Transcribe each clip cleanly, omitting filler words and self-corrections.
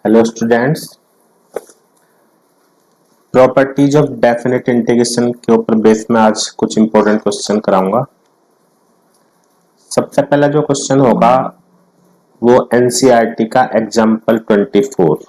Hello students, properties of definite integration के ऊपर base में आज कुछ इंपॉर्टेंट क्वेश्चन कराऊंगा। सबसे पहला जो क्वेश्चन होगा वो एनसीईआरटी का एग्जाम्पल 24।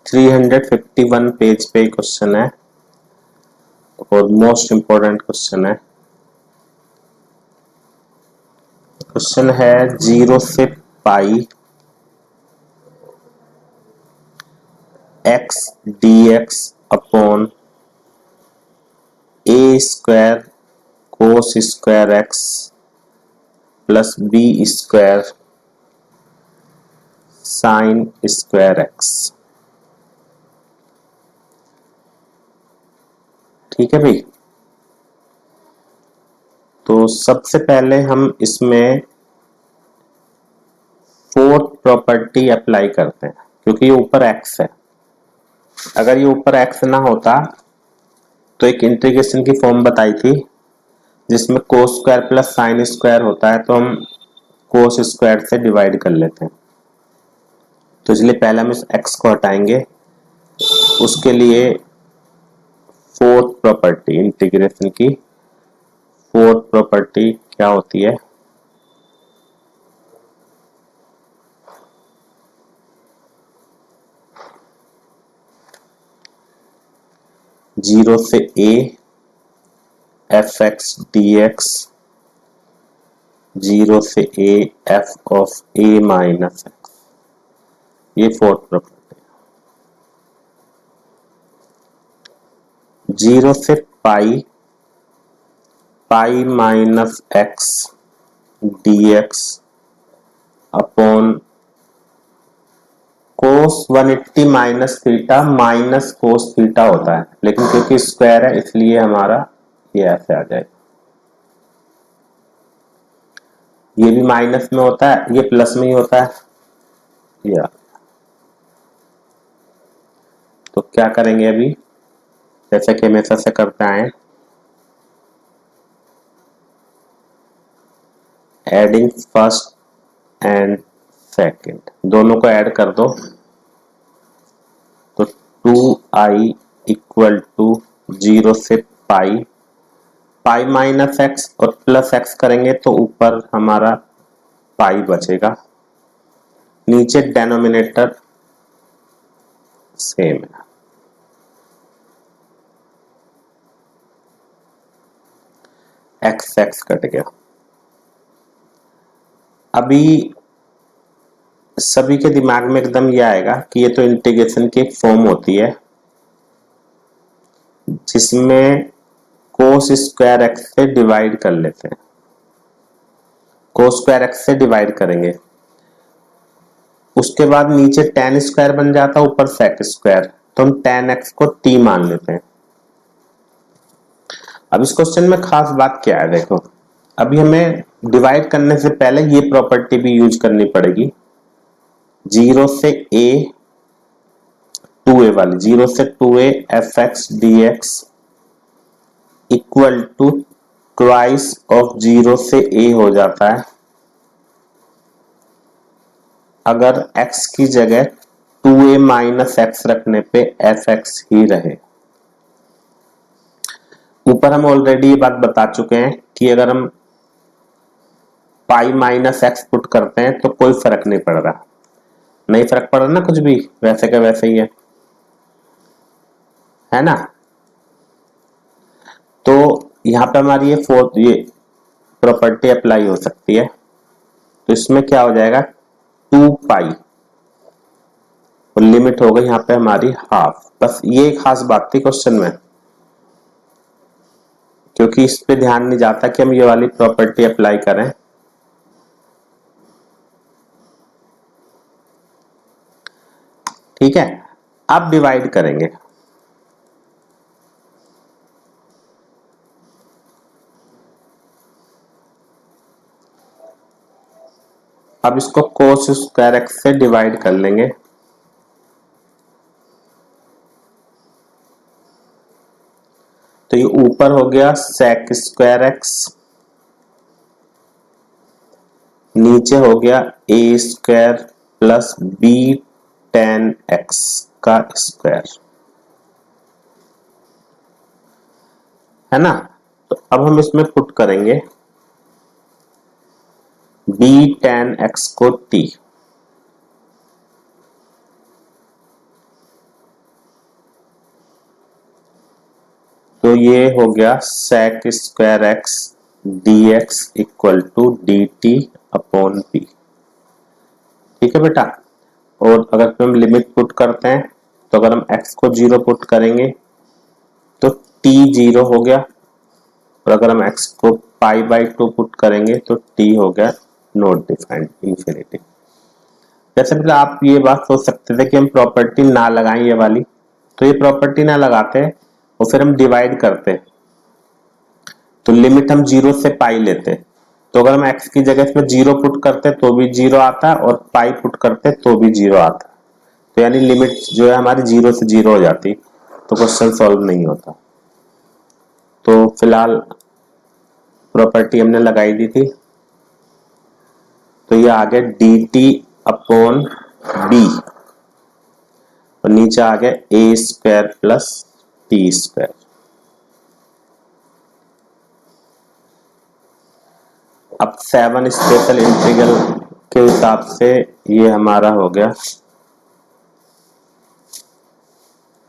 थ्री 351 पेज पे क्वेश्चन है और मोस्ट इंपॉर्टेंट क्वेश्चन है। क्वेश्चन है 0 से pi X D X upon A square cos square X plus B square sine square X. ठीक है भाई, तो सबसे पहले हम इसमें फोर्थ प्रॉपर्टी अप्लाई करते हैं क्योंकि ये ऊपर एक्स है। अगर ये ऊपर एक्स ना होता तो एक इंटीग्रेशन की फॉर्म बताई थी जिसमें cos square plus sine square होता है, तो हम कोस स्क्वायर से डिवाइड कर लेते हैं। तो इसलिए पहले हम इस एक्स को हटाएंगे। उसके लिए फोर्थ प्रॉपर्टी इंटीग्रेशन की फोर्थ प्रॉपर्टी क्या होती है? जीरो से A F x D X, zero से A F of A minus X, ये फोर्थ प्रॉपर्टी। जीरो से pi pi minus X D X upon cos 180 minus theta minus cos theta होता है, लेकिन क्योंकि स्क्वायर है इसलिए हमारा ये ऐसे आ जाएगा। ये भी माइनस में होता है, ये प्लस में ही होता है। या तो क्या करेंगे अभी, जैसे कि हमेशा से करते आए, एडिंग फर्स्ट एंड सेकंड दोनों को ऐड कर दो तो 2i इक्वल टू 0 से पाई पाई माइनस एक्स और प्लस एक्स करेंगे तो ऊपर हमारा पाई बचेगा, नीचे डेनोमिनेटर सेम है। एक्स एक्स कट गया। अभी सभी के दिमाग में एकदम ये आएगा कि ये तो इंटीग्रेशन की एक फॉर्म होती है जिसमें कोस स्क्वायर एक्स से डिवाइड कर लेते हैं। कोस स्क्वायर एक्स से डिवाइड करेंगे, उसके बाद नीचे टेन स्क्वायर बन जाता, ऊपर सेक स्क्वायर, तो हम टेन एक्स को टी मान लेते हैं। अब इस क्वेश्चन में खास बात क्या है, देखो अभी हमें डिवाइड करने से पहले ये प्रॉपर्टी भी यूज करनी पड़ेगी। जीरो से ए टू ए वाली, जीरो से two a F x D x equal to twice of zero से ए हो जाता है अगर x की जगह 2a माइनस एक्स रखने पे एफ एक्स ही रहे। ऊपर हम ऑलरेडी ये बात बता चुके हैं कि अगर हम पाई माइनस एक्स पुट करते हैं तो कोई फर्क नहीं पड़ रहा, नहीं फर्क पड़ रहा ना, कुछ भी वैसे का वैसे ही है ना। तो यहाँ पे हमारी ये फोर्थ ये प्रॉपर्टी अप्लाई हो सकती है। तो इसमें क्या हो जाएगा, 2 पाई और लिमिट हो गई यहाँ पे हमारी हाफ। बस ये खास बात थी क्वेश्चन में, क्योंकि इस पे ध्यान नहीं जाता कि हम ये वाली प्रॉपर्टी अप्लाई करें। ठीक है, अब डिवाइड करेंगे। अब इसको कोस स्क्वायर एक्स से डिवाइड कर लेंगे, तो ये ऊपर हो गया सेक स्क्वायर एक्स, नीचे हो गया A square plus B tan X का स्क्वायर, है ना। तो अब हम इसमें पुट करेंगे बी टेन एक्स को टी, तो ये हो गया sec square X D x equal to D T upon P. ठीक है बेटा। और अगर हम लिमिट पुट करते हैं तो अगर हम x को 0 पुट करेंगे तो t 0 हो गया, और अगर हम x को पाई बाई 2 पुट करेंगे तो t हो गया नॉट डिफाइंड इंफिनिटी। जैसे कि आप ये बात सोच सकते थे कि हम प्रॉपर्टी ना लगाएं ये वाली, तो ये प्रॉपर्टी ना लगाते और फिर हम डिवाइड करते तो लिमिट हम 0 से पाई लेते, तो अगर हम x की जगह इसमें 0 पुट करते तो भी 0 आता और पाई पुट करते तो भी 0 आता, तो यानी लिमिट जो है हमारी 0 से 0 हो जाती, तो क्वेश्चन सॉल्व नहीं होता। तो फिलहाल प्रॉपर्टी हमने लगाई दी थी, तो ये आ गया डी टी अपॉन बी और नीचे आ गया A square plus t square. अब 7 स्पेशल इंटीग्रल के हिसाब से ये हमारा हो गया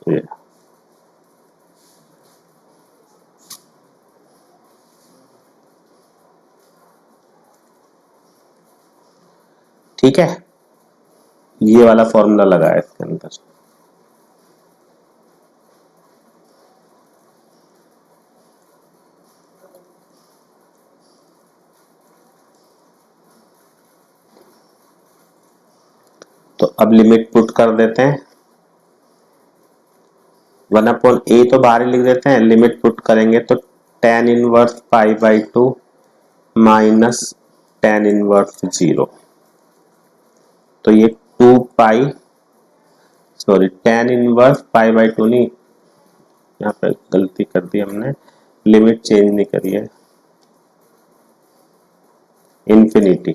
ये। ठीक है, ये वाला फॉर्मूला लगा है इसके अंदर। तो अब लिमिट पुट कर देते हैं, 1/a तो बाहर ही लिख देते हैं, लिमिट पुट करेंगे तो tan inverse pi by 2 minus tan inverse 0, तो ये 2 pi sorry tan inverse pi by 2 नहीं, यहाँ पे गलती कर दी हमने, लिमिट चेंज नहीं करी है, इंफिनिटी,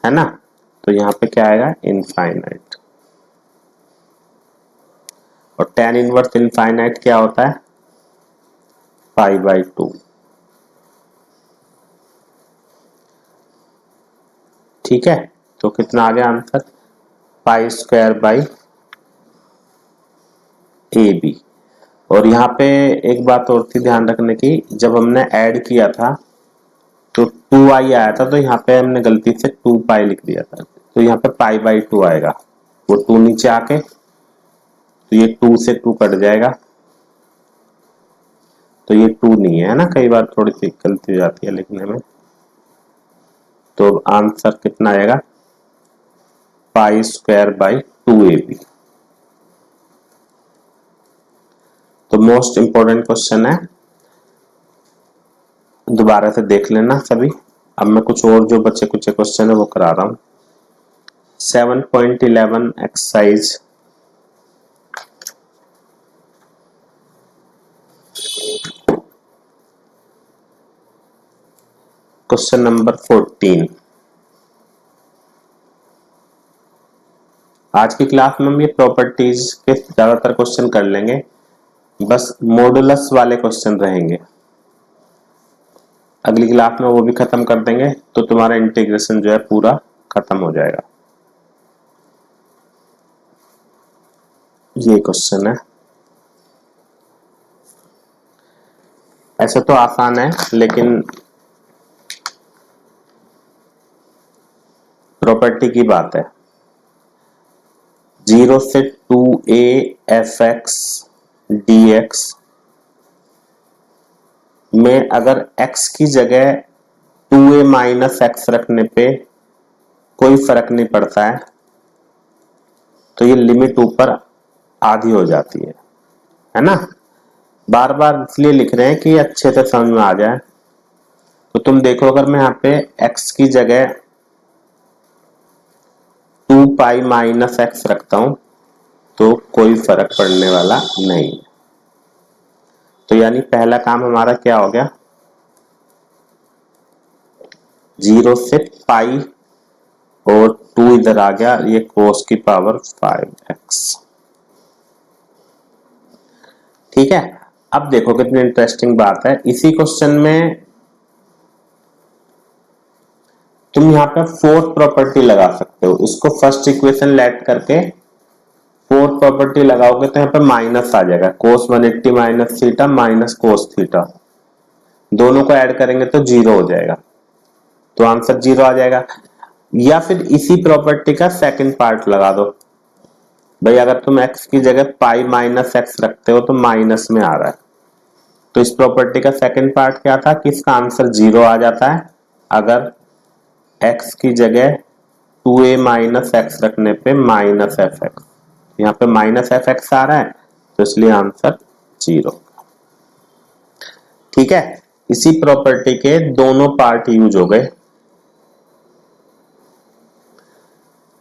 है ना। तो यहाँ पे क्या आएगा इनफाइनाइट, और tan इनवर्स इनफाइनाइट क्या होता है पाई बाई 2। ठीक है, तो कितना आ गया answer pi square by a b. और यहाँ पे एक बात और थी ध्यान रखने की, जब हमने ऐड किया था तो 2i आया था, तो यहाँ पे हमने गलती से 2 पाई लिख दिया था, तो यहाँ पे पाई बाई 2 आएगा, वो 2 नीचे आके तो ये 2 से 2 कट जाएगा, तो ये 2 नहीं है ना, कई बार थोड़ी सी गलती हो जाती है लिखने में। तो आंसर कितना आएगा पाई स्क्वायर बाई 2ab। तो मोस्ट इंपोर्टेंट क्वेश्चन है, दोबारा से देख लेना सभी। अब मैं कुछ और जो बच्चे कुछ क्वेश्चन है वो करा रहा हूं। 7.11 एक्सरसाइज क्वेश्चन नंबर 14। आज की क्लास में हम ये प्रॉपर्टीज के ज्यादातर क्वेश्चन कर लेंगे, बस मॉडुलस वाले क्वेश्चन रहेंगे, अगली क्लास में वो भी खत्म कर देंगे, तो तुम्हारा इंटीग्रेशन जो है पूरा खत्म हो जाएगा। ये क्वेश्चन है, ऐसे तो आसान है लेकिन प्रॉपर्टी की बात है। 0 से 2a fx dx में अगर x की जगह 2a माइनस एक्स रखने पे कोई फर्क नहीं पड़ता है, तो ये लिमिट ऊपर आधी हो जाती है ना। बार बार इसलिए लिख रहे हैं कि अच्छे से समझ में आ जाए। तो तुम देखो अगर मैं यहाँ पे x की जगह 2 पाई माइनस एक्स रखता हूं तो कोई फर्क पड़ने वाला नहीं। तो यानी पहला काम हमारा क्या हो गया, 0 से पाई और 2 इधर आ गया, ये कोस की पावर 5x। ठीक है। अब देखो कितनी इंटरेस्टिंग बात है, इसी क्वेश्चन में तुम यहाँ पे फोर्थ प्रॉपर्टी लगा सकते हो। इसको फर्स्ट इक्वेशन लेट करके फोर्थ प्रॉपर्टी लगाओगे तो यहाँ पे माइनस आ जाएगा, कोस 180 minus theta minus cos theta, दोनों को ऐड करेंगे तो 0 हो जाएगा, तो आंसर 0 आ जाएगा। या फिर इसी प्रॉपर्टी का सेकंड पार्ट लगा दो भाई, अगर तुम x की जगह पाई माइनस एक्स रखते हो तो माइनस में आ रहा है, तो इस प्रॉपर्टी का सेकंड पार्ट क्या था कि इसका आंसर 0 आ जाता है अगर x की जगह 2a माइनस एक्स रखने पे माइनस एफ एक्स, यहाँ पे माइनस एफ एक्स आ रहा है तो इसलिए आंसर 0। ठीक है, इसी प्रॉपर्टी के दोनों पार्ट यूज हो गए।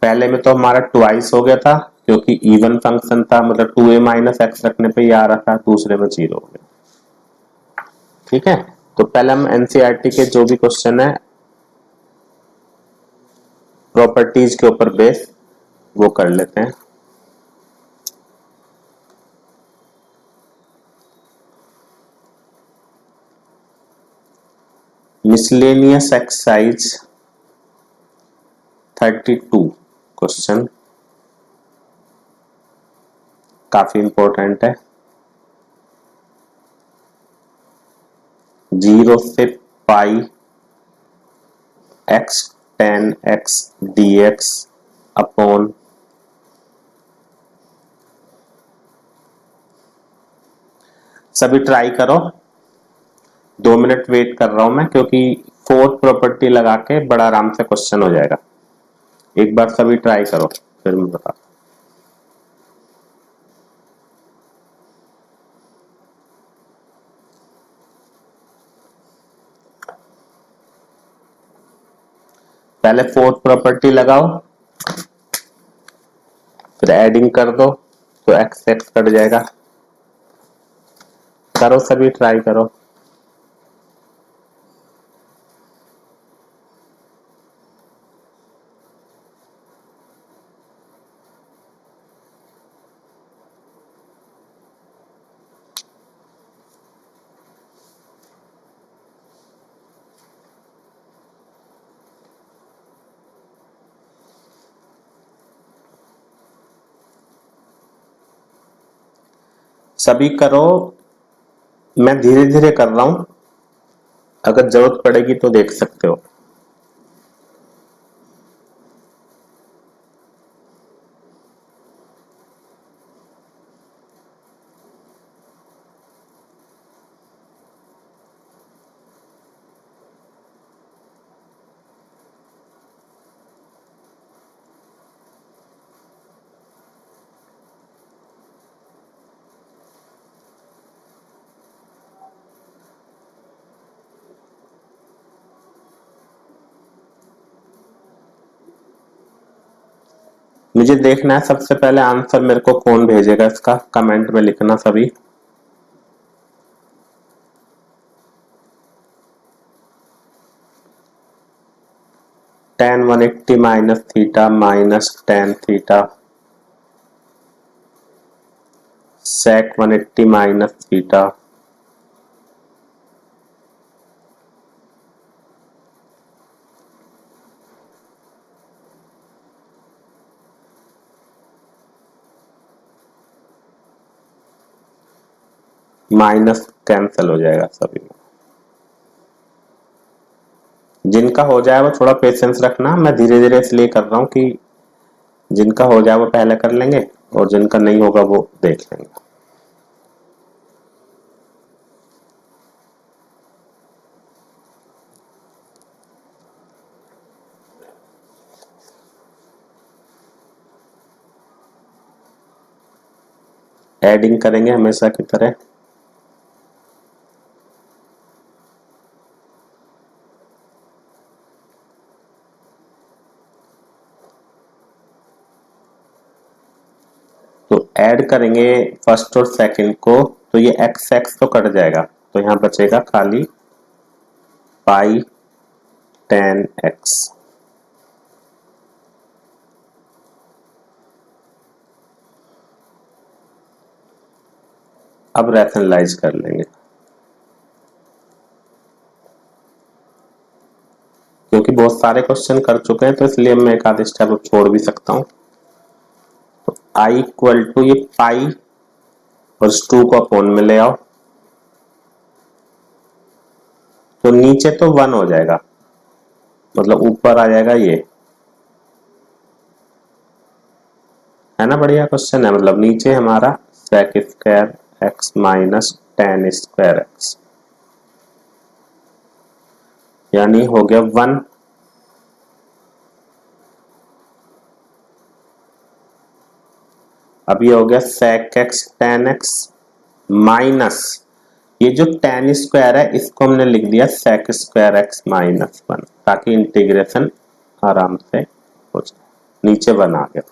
पहले में तो हमारा ट्वाइस हो गया था क्योंकि इवन फंक्शन था, मतलब 2a माइनस एक्स रखने पे ही आ रहा था, दूसरे में 0 हो गया। ठीक है, तो पहले हम एनसीईआरटी के जो भी क्वेश्चन है प्रॉपर्टीज के ऊपर बेस वो कर लेते हैं। मिसलेनियस एक्सरसाइज 32 क्वेश्चन काफी इंपॉर्टेंट है। 0 से पाई x tan x dx upon सभी ट्राई करो, 2 मिनट वेट कर रहा हूं मैं क्योंकि फोर्थ प्रॉपर्टी लगा के बड़ा आराम से क्वेश्चन हो जाएगा। एक बार सभी ट्राई करो फिर मैं बता। पहले फोर्थ प्रॉपर्टी लगाओ फिर एडिंग कर दो तो एक्स एक्स कट जाएगा। करो सभी ट्राई करो। सभी करो, मैं धीरे धीरे कर रहा हूं, अगर जरूरत पड़ेगी तो देख सकते हो। मुझे देखना है सबसे पहले आंसर मेरे को कौन भेजेगा, इसका कमेंट में लिखना सभी। tan 180 minus theta minus tan theta sec 180 minus theta minus cancel हो जाएगा सभी। जिनका हो जाए वो थोड़ा पेशेंस रखना, मैं धीरे धीरे इसलिए कर रहा हूं कि जिनका हो जाए वो पहले कर लेंगे और जिनका नहीं होगा वो देख लेंगे। एडिंग करेंगे हमेशा की तरह। ऐड करेंगे फर्स्ट और सेकंड को तो ये एक्स एक्स तो कट जाएगा, तो यहाँ बचेगा खाली पाई tan x। अब रैशनलाइज कर लेंगे, क्योंकि बहुत सारे क्वेश्चन कर चुके हैं तो इसलिए मैं एक आधे स्टेप छोड़ भी सकता हूँ। तो i इक्वल टू ये पाई और इस 2 को अपॉन में ले आओ, तो नीचे तो 1 हो जाएगा, मतलब ऊपर आ जाएगा ये, है ना। बढ़िया क्वेश्चन है, मतलब नीचे हमारा sec square x minus tan square x, यानी हो गया 1। अब ये हो गया sec x tan x minus ये जो tan स्क्वायर है इसको हमने लिख दिया sec स्क्वायर x माइनस 1, ताकि इंटीग्रेशन आराम से हो जाए। नीचे 1 आ गया।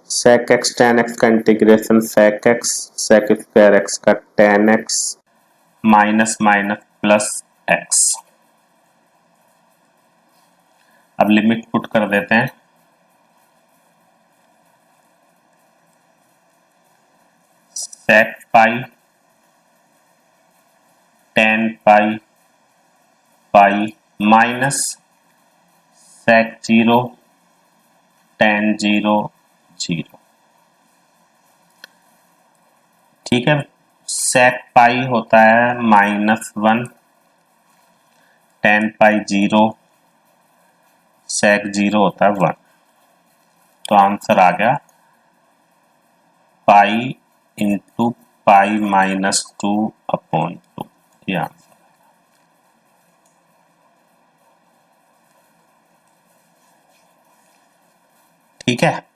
sec x tan x का integration sec x sec square x का tan x minus minus plus x। अब लिमिट पुट कर देते हैं, sec पाई tan पाई पाई माइनस sec 0 tan 0 0। ठीक है, sec पाई होता है -1, tan पाई 0, sec 0 होता है 1। तो आंसर आ गया पाई इंटू पाई -2 अपॉन 2, ये आंसर। ठीक है,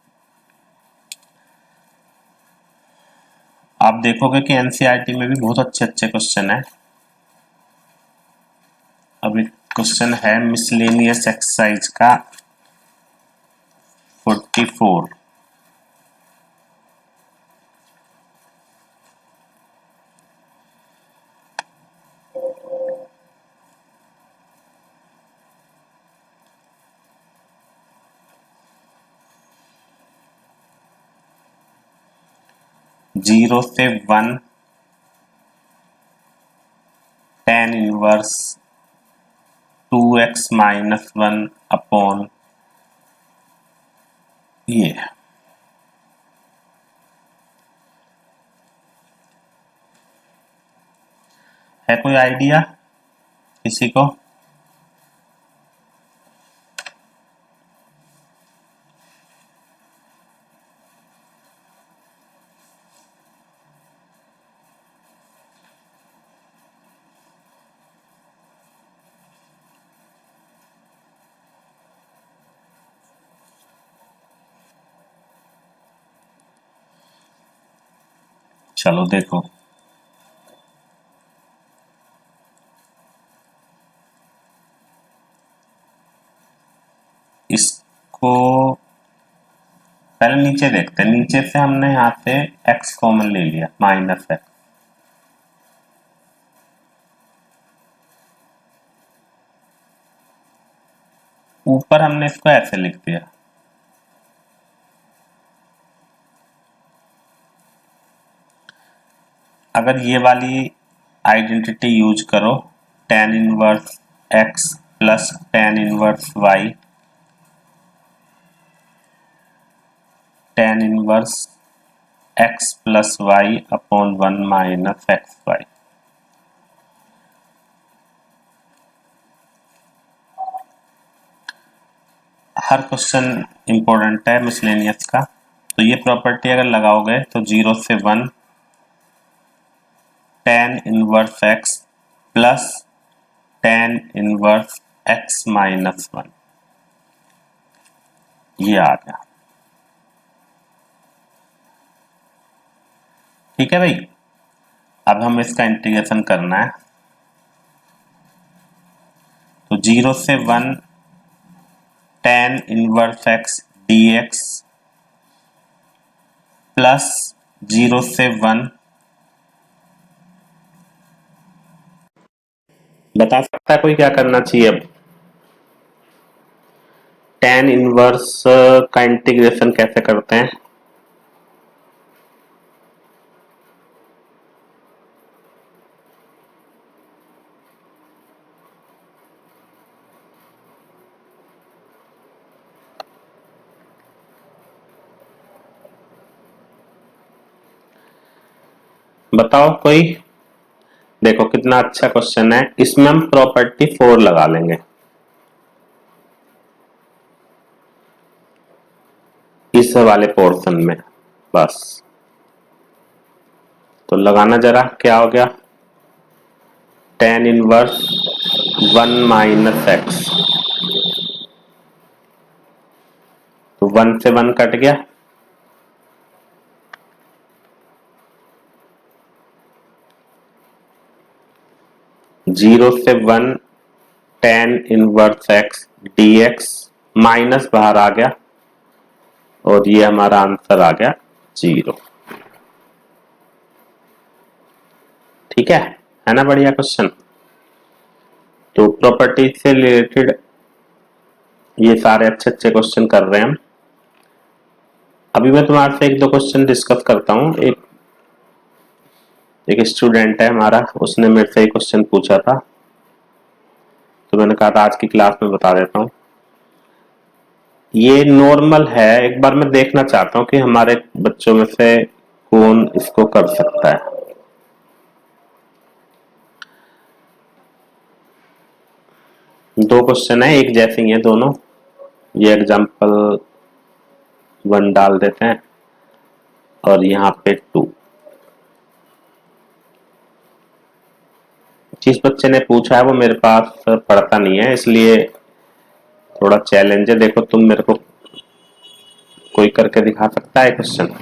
आप देखोगे कि एनसीईआरटी में भी बहुत अच्छे अच्छे क्वेश्चन है। अब एक क्वेश्चन है मिसलेनियस एक्सरसाइज का 44। जीरो से 1 tan inverse 2x minus 1 upon ये। है कोई आइडिया किसी को? चलो देखो, इसको पहले नीचे देखते हैं। नीचे से हमने यहाँ से x कॉमन ले लिया -x, ऊपर हमने इसको ऐसे लिख दिया। अगर ये वाली आइडेंटिटी यूज करो, tan inverse x plus tan inverse y, tan inverse x plus y upon 1 minus X Y. हर क्वेश्चन इंपॉर्टेंट है मिसलेनियस का, तो ये प्रॉपर्टी अगर लगाओगे तो 0 से 1 tan inverse x plus tan inverse x minus 1, ये आ गया। ठीक है भाई, अब हम इसका इंटीग्रेशन करना है। तो 0 से 1 tan inverse x dx plus 0 से 1 बता सकता है कोई क्या करना चाहिए? अब tan इनवर्स का इंटीग्रेशन कैसे करते हैं? बताओ कोई। देखो कितना अच्छा क्वेश्चन है, इसमें हम प्रॉपर्टी 4 लगा लेंगे इस वाले पोर्शन में बस। तो लगाना जरा, क्या हो गया? tan इनवर्स 1 माइनस एक्स, तो 1 से 1 कट गया, जीरो से 1 tan inverse x dx minus बाहर आ गया और ये हमारा आंसर आ गया 0। ठीक है ना? बढ़िया क्वेश्चन। तो प्रॉपर्टी से रिलेटेड ये सारे अच्छे अच्छे क्वेश्चन कर रहे हैं हम। अभी मैं तुम्हारे से एक दो क्वेश्चन डिस्कस करता हूँ। एक स्टूडेंट है हमारा, उसने मेरे से एक क्वेश्चन पूछा था, तो मैंने कहा था आज की क्लास में बता देता हूँ। ये नॉर्मल है, एक बार मैं देखना चाहता हूँ कि हमारे बच्चों में से कौन इसको कर सकता है। दो क्वेश्चन है, एक जैसे ही है दोनों। ये एग्जांपल 1 डाल देते हैं और यहाँ पे 2। जिस बच्चे ने पूछा है वो मेरे पास पढ़ता नहीं है, इसलिए थोड़ा चैलेंज है। देखो तुम मेरे को कोई करके दिखा सकता है क्वेश्चन?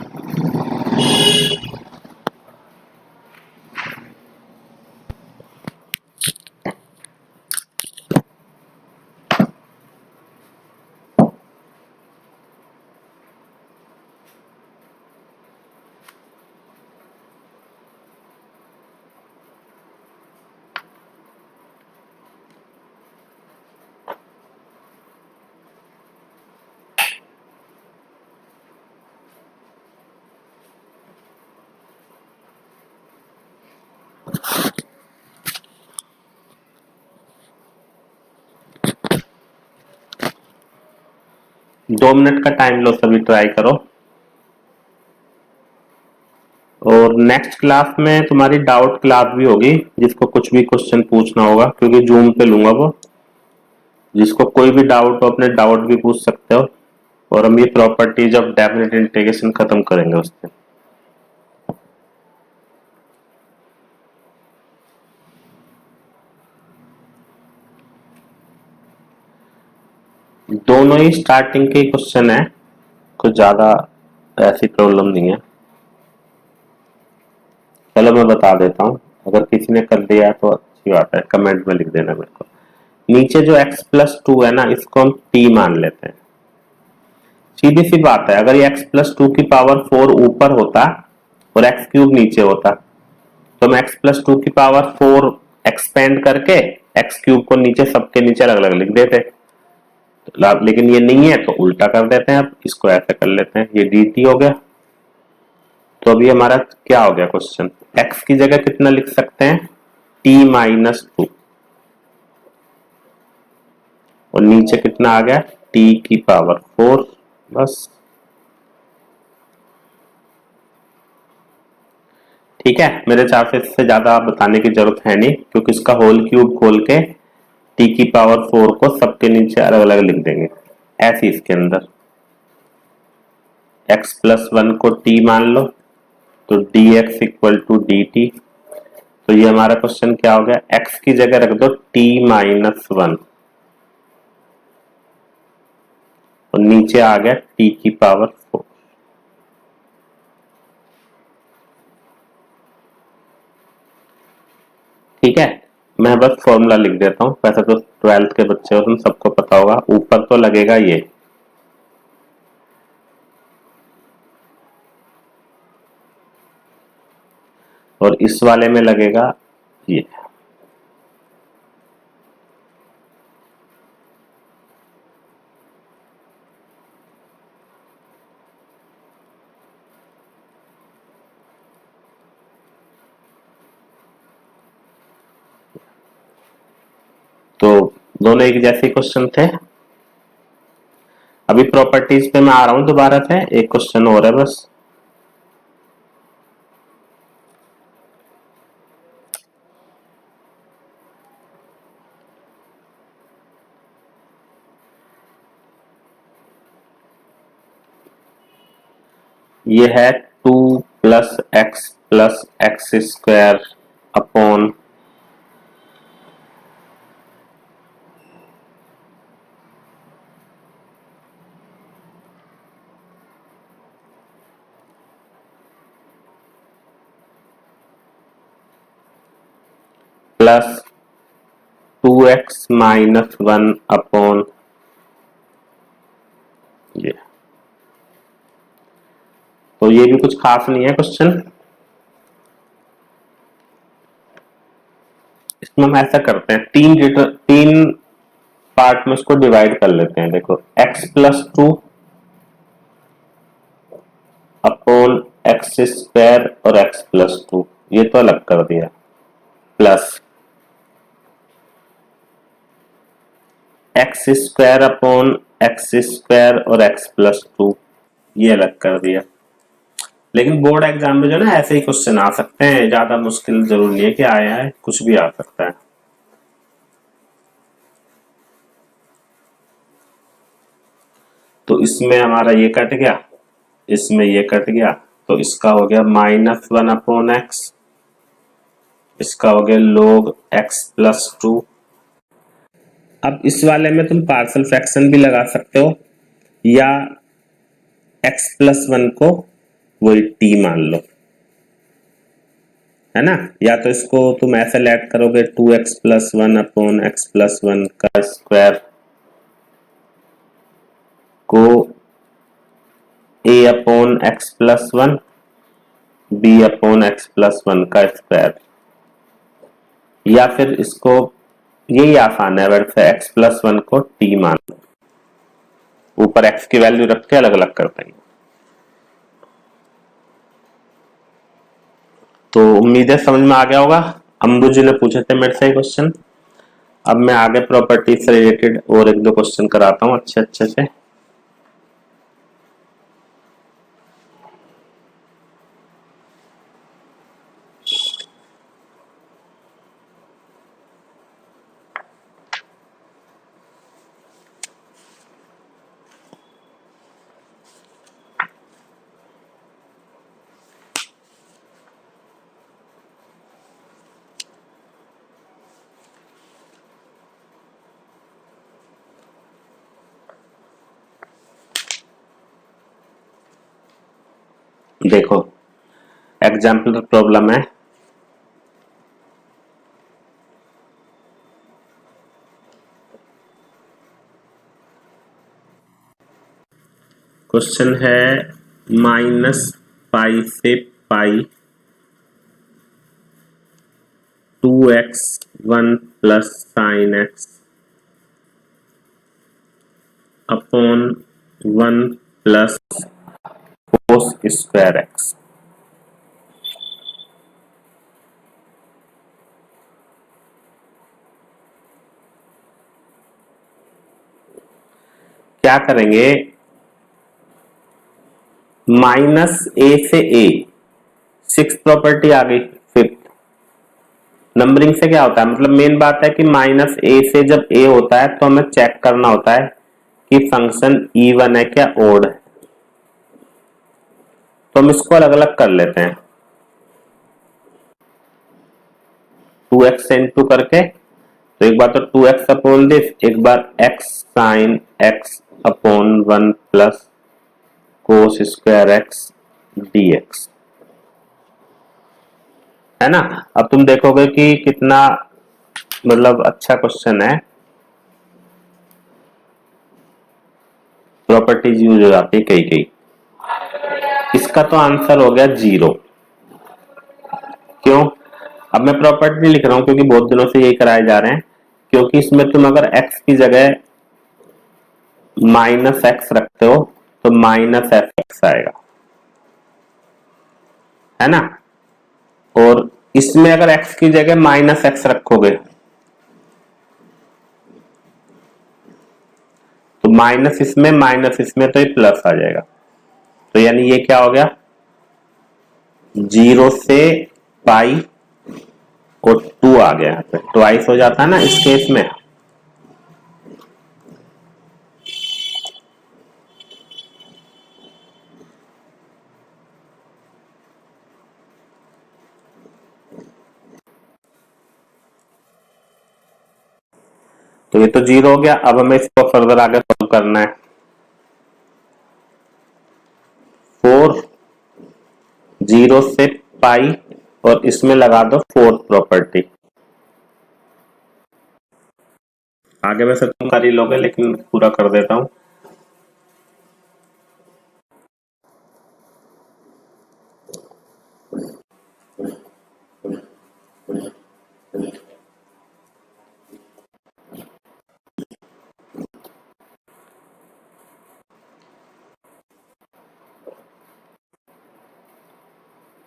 2 मिनट का टाइम लो, सभी ट्राई करो। और नेक्स्ट क्लास में तुम्हारी डाउट क्लास भी होगी, जिसको कुछ भी क्वेश्चन पूछना होगा, क्योंकि जूम पे लूंगा वो। जिसको कोई भी डाउट हो अपने डाउट भी पूछ सकते हो, और हम ये प्रॉपर्टीज ऑफ डेफिनेट इंटीग्रेशन खत्म करेंगे उससे। दोनों ही स्टार्टिंग के क्वेश्चन है, कुछ ज्यादा ऐसी प्रॉब्लम नहीं है। चलो मैं बता देता हूँ, अगर किसी ने कर दिया तो अच्छी बात है, कमेंट में लिख देना मेरे को। नीचे जो x प्लस 2 है ना, इसको हम t मान लेते हैं। सीधी सी बात है, अगर ये x प्लस 2 की पावर 4 ऊपर होता और x क्यूब नीचे होता, तो हम x प्लस 2 की पावर 4 एक्सपेंड करके x क्यूब को नीचे सबके नीचे अलग अलग लिख देते। लेकिन ये नहीं है तो उल्टा कर देते हैं, अब इसको ऐसे कर लेते हैं, ये dt हो गया। तो अभी हमारा क्या हो गया क्वेश्चन? x की जगह कितना लिख सकते हैं? t माइनस 2, और नीचे कितना आ गया? t की पावर 4। बस ठीक है, मेरे हिसाब से इससे ज्यादा बताने की जरूरत है नहीं, क्योंकि इसका होल क्यूब खोल के t की पावर 4 को सबके नीचे अलग अलग लिख देंगे। ऐसे इसके अंदर x प्लस 1 को t मान लो, तो dx इक्वल टू dt। तो ये हमारा क्वेश्चन क्या हो गया? x की जगह रख दो t माइनस 1, और नीचे आ गया t की पावर 4। ठीक है, मैं बस फॉर्मूला लिख देता हूँ, वैसे तो 12th के बच्चे हो तुम सबको पता होगा। ऊपर तो लगेगा ये, और इस वाले में लगेगा ये। तो दोनों एक जैसे क्वेश्चन थे। अभी प्रॉपर्टीज पे मैं आ रहा हूं दोबारा से, एक क्वेश्चन और है बस। ये है 2 plus x square upon plus 2x minus 1 upon ये। तो ये भी कुछ खास नहीं है क्वेश्चन। इसमें हम ऐसा करते हैं, तीन पार्ट में इसको डिवाइड कर लेते हैं। देखो x+2 अपॉन एक्स स्क्वायर और x+2, ये तो अलग कर दिया, plus x square upon x square और x+2, ये अलग कर दिया। लेकिन बोर्ड एग्जाम में जो ना ऐसे ही क्वेश्चन आ सकते हैं, ज्यादा मुश्किल जरूर नहीं है कि आया है, कुछ भी आ सकता है। तो इसमें हमारा ये कट गया, इसमें ये कट गया, तो इसका हो गया -1 अपॉन एक्स, इसका हो गया log x+2। अब इस वाले में तुम पार्शियल फ्रैक्शन भी लगा सकते हो, या x+1 को वही t मान लो, है ना। या तो इसको तुम ऐसे लेट करोगे 2x+1 अपॉन x+1 का स्क्वायर को a upon x+1 b upon x+1 का स्क्वायर, या फिर इसको, यही आसान है, वैसे x+1 को t मान लो, ऊपर x की वैल्यू रख के अलग अलग करते हैं। तो उम्मीद है समझ में आ गया होगा। अंबु जी ने पूछे थे मेरे से क्वेश्चन। अब मैं आगे प्रॉपर्टी से रिलेटेड और एक दो क्वेश्चन कराता हूँ अच्छे से। देखो एग्जाम्पल प्रॉब्लम है, क्वेश्चन है -π से π 2x 1 plus sign x upon 1 plus cos square x. क्या करेंगे, -a से a, 6 प्रॉपर्टी आ गई। 5th नंबरिंग से क्या होता है, मतलब मेन बात है कि -a से जब a होता है तो हमें चेक करना होता है कि फंक्शन इवन है क्या ओड है। तो हम इसको अलग अलग कर लेते हैं, 2x इंटू करके। तो एक बार तो 2x अपॉन दिस, एक बार x sine x upon 1 plus cos square x dx, है ना। अब तुम देखोगे कि कितना मतलब अच्छा क्वेश्चन है, प्रॉपर्टीज यूज हो जाती है कई कई। इसका तो आंसर हो गया 0। क्यों? अब मैं प्रॉपर्टी लिख रहा हूं क्योंकि बहुत दिनों से यही कराए जा रहे हैं, क्योंकि इसमें तुम अगर x की जगह -x रखते हो तो -fx आएगा, है ना। और इसमें अगर x की जगह -x रखोगे तो माइनस इसमें तो ये प्लस आ जाएगा। तो यानी ये क्या हो गया, 0 से पाई और 2 आ गया, यहाँ पे ट्वाइस हो जाता है ना इस केस में। तो ये तो 0 हो गया। अब हमें इसको फर्दर आगे सॉल्व करना है। 4, 0 से पाई और इसमें लगा दो फोर्थ प्रॉपर्टी। आगे वैसे तुम कर ही लोगे लेकिन पूरा कर देता हूं।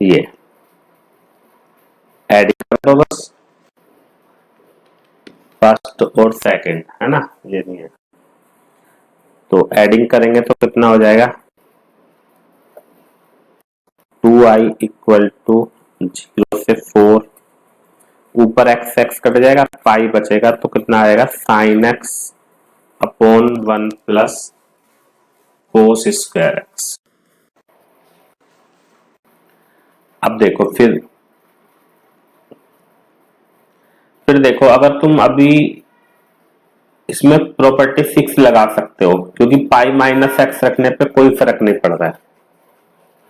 ये एडिंग कर दो बस, फर्स्ट और सेकंड, है ना, ये नहीं है। तो एडिंग करेंगे तो कितना हो जाएगा, 2i इक्वल टू 0 से 4, ऊपर एक्स एक्स कट जाएगा, पाई बचेगा तो कितना आएगा, sine x upon 1 plus cos square x. अब देखो फिर देखो, अगर तुम अभी इसमें प्रॉपर्टी 6 लगा सकते हो क्योंकि पाई माइनस एक्स रखने पे कोई फर्क नहीं पड़ रहा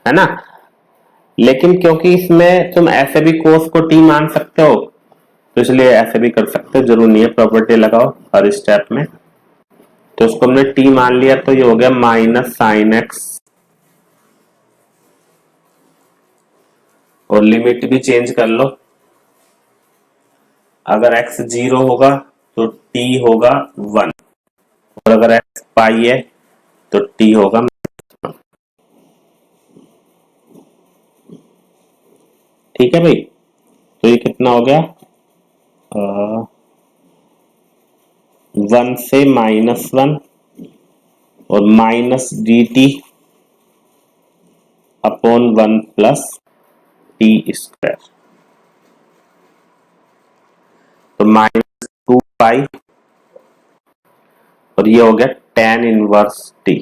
है ना। लेकिन क्योंकि इसमें तुम ऐसे भी कोस को टी मान सकते हो तो इसलिए ऐसे भी कर सकते हो, जरूर नहीं है प्रॉपर्टी लगाओ हर स्टेप में। तो उसको हमने टी मान लिया तो ये हो गया माइनस साइन एक्स, और लिमिट भी चेंज कर लो। अगर x 0 होगा तो t होगा 1, और अगर x पाई है तो t होगा। ठीक है भाई, तो ये कितना हो गया, 1 से -1 और minus d T upon 1 plus t square, तो -2 पाई और ये हो गया tan इनवर्स टी।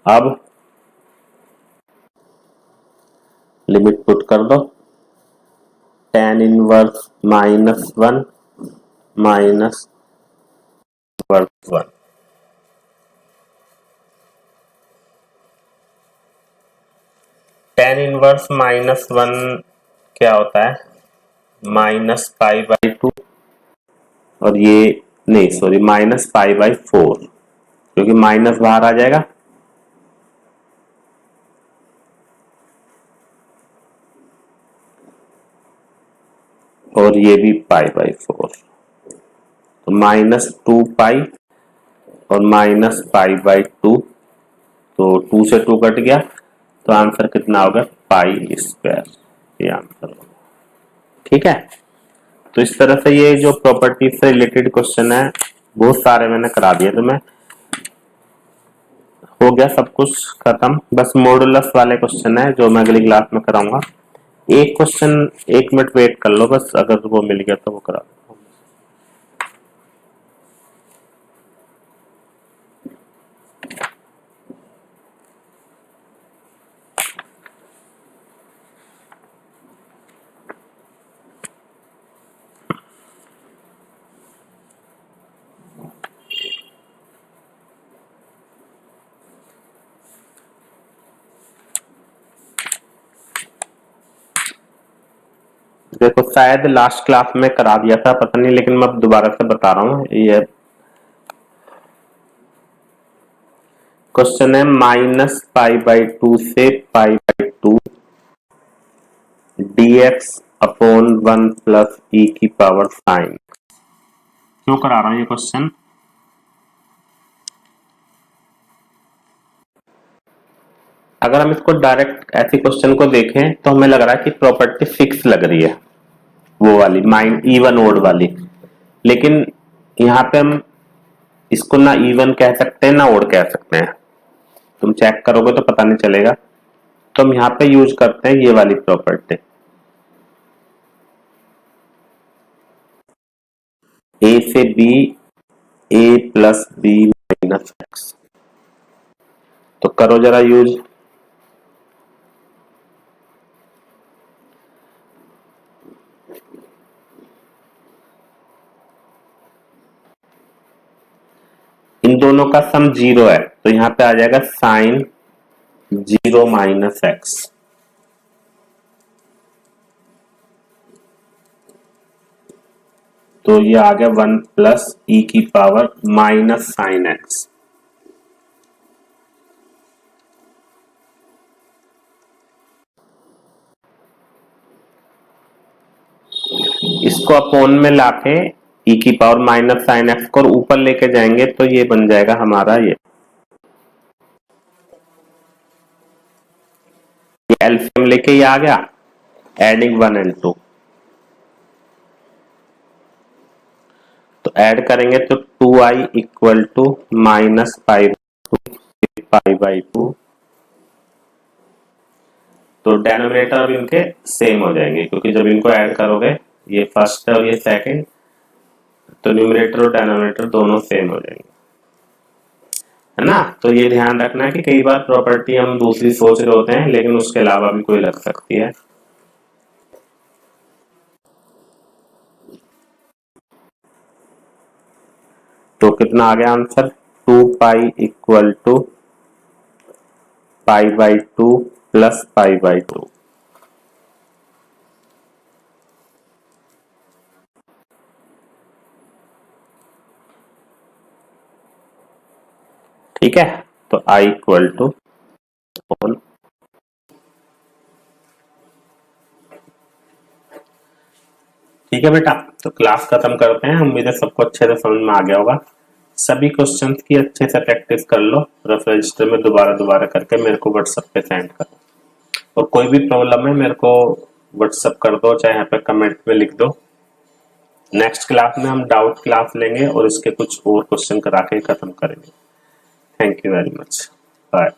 अब लिमिट पुट कर दो, tan इनवर्स -1 माइनस वर्स 1, tan इनवर्स -1 क्या होता है, -पाई/2, और ये नहीं सॉरी -पाई/4, क्योंकि माइनस बाहर आ जाएगा। और ये भी पाई/4, तो -2 पाई और -पाई/2, तो 2 से 2 कट गया, तो आंसर कितना होगा, पाई स्क्वायर, ये आंसर होगा। ठीक है, तो इस तरह से ये जो प्रॉपर्टी से रिलेटेड क्वेश्चन है बहुत सारे मैंने करा दिए तुम्हें। हो गया सब कुछ खत्म, बस मॉडुलस वाले क्वेश्चन है जो मैं अगली क्लास में कराऊंगा। एक क्वेश्चन 1 मिनट वेट कर लो बस, अगर वो मिल गया तो वो करा। देखो शायद लास्ट क्लास में करा दिया था, पता नहीं, लेकिन मैं दोबारा से बता रहा हूँ। ये क्वेश्चन है -π/2 से π/2 dx अपॉन 1 प्लस e की पावर साइन। क्यों करा रहा हूँ ये क्वेश्चन? अगर हम इसको डायरेक्ट ऐसे क्वेश्चन को देखें तो हमें लग रहा है कि प्रॉपर्टी फिक्स लग रही है, वो वाली माइन इवन ओड वाली। लेकिन यहाँ पे हम इसको ना इवन कह सकते हैं ना ओड कह सकते हैं, तुम चेक करोगे तो पता नहीं चलेगा। तो हम यहाँ पे यूज करते हैं ये वाली प्रॉपर्टी, ए से बी ए प्लस बी माइनस एक्स। तो करो जरा यूज। इन दोनों का सम 0 है, तो यहाँ पे आ जाएगा साइन 0 माइनस एक्स। तो ये आ गया 1 प्लस ई की पावर माइनस साइन एक्स। इसको अपोन में लाके ई की पावर माइनस साइन एक्स को ऊपर लेके जाएंगे तो ये बन जाएगा हमारा ये एलसीएम लेके ये आ गया, एडिंग 1 एंड 2। तो ऐड करेंगे तो 2i इक्वल टू माइनस π/2 तो डेनोमिनेटर अब इनके सेम हो जाएंगे, क्योंकि जब इनको ऐड करोगे, ये फर्स्ट है और ये सेकंड, तो न्यूमरेटर और डेनोमिनेटर दोनों सेम हो जाएंगे, है ना। तो ये ध्यान रखना है कि कई बार प्रॉपर्टी हम दूसरी सोच रहे होते हैं लेकिन उसके अलावा भी कोई लग सकती है। तो कितना आ गया आंसर? 2π equal to π/2 plus π/2। ठीक है, तो i इक्वल टू ठीक है बेटा। तो क्लास खत्म करते हैं, उम्मीद है सबको अच्छे से समझ में आ गया होगा। सभी क्वेश्चंस की अच्छे से प्रैक्टिस कर लो, रफ रजिस्टर में दोबारा करके मेरे को व्हाट्सएप पे सेंड करो, और कोई भी प्रॉब्लम है मेरे को व्हाट्सएप कर दो, चाहे यहाँ पे कमेंट में लिख दो। नेक्स्ट क्लास में हम डाउट क्लास लेंगे और इसके कुछ और क्वेश्चन करा के खत्म करेंगे। Thank you very much, bye.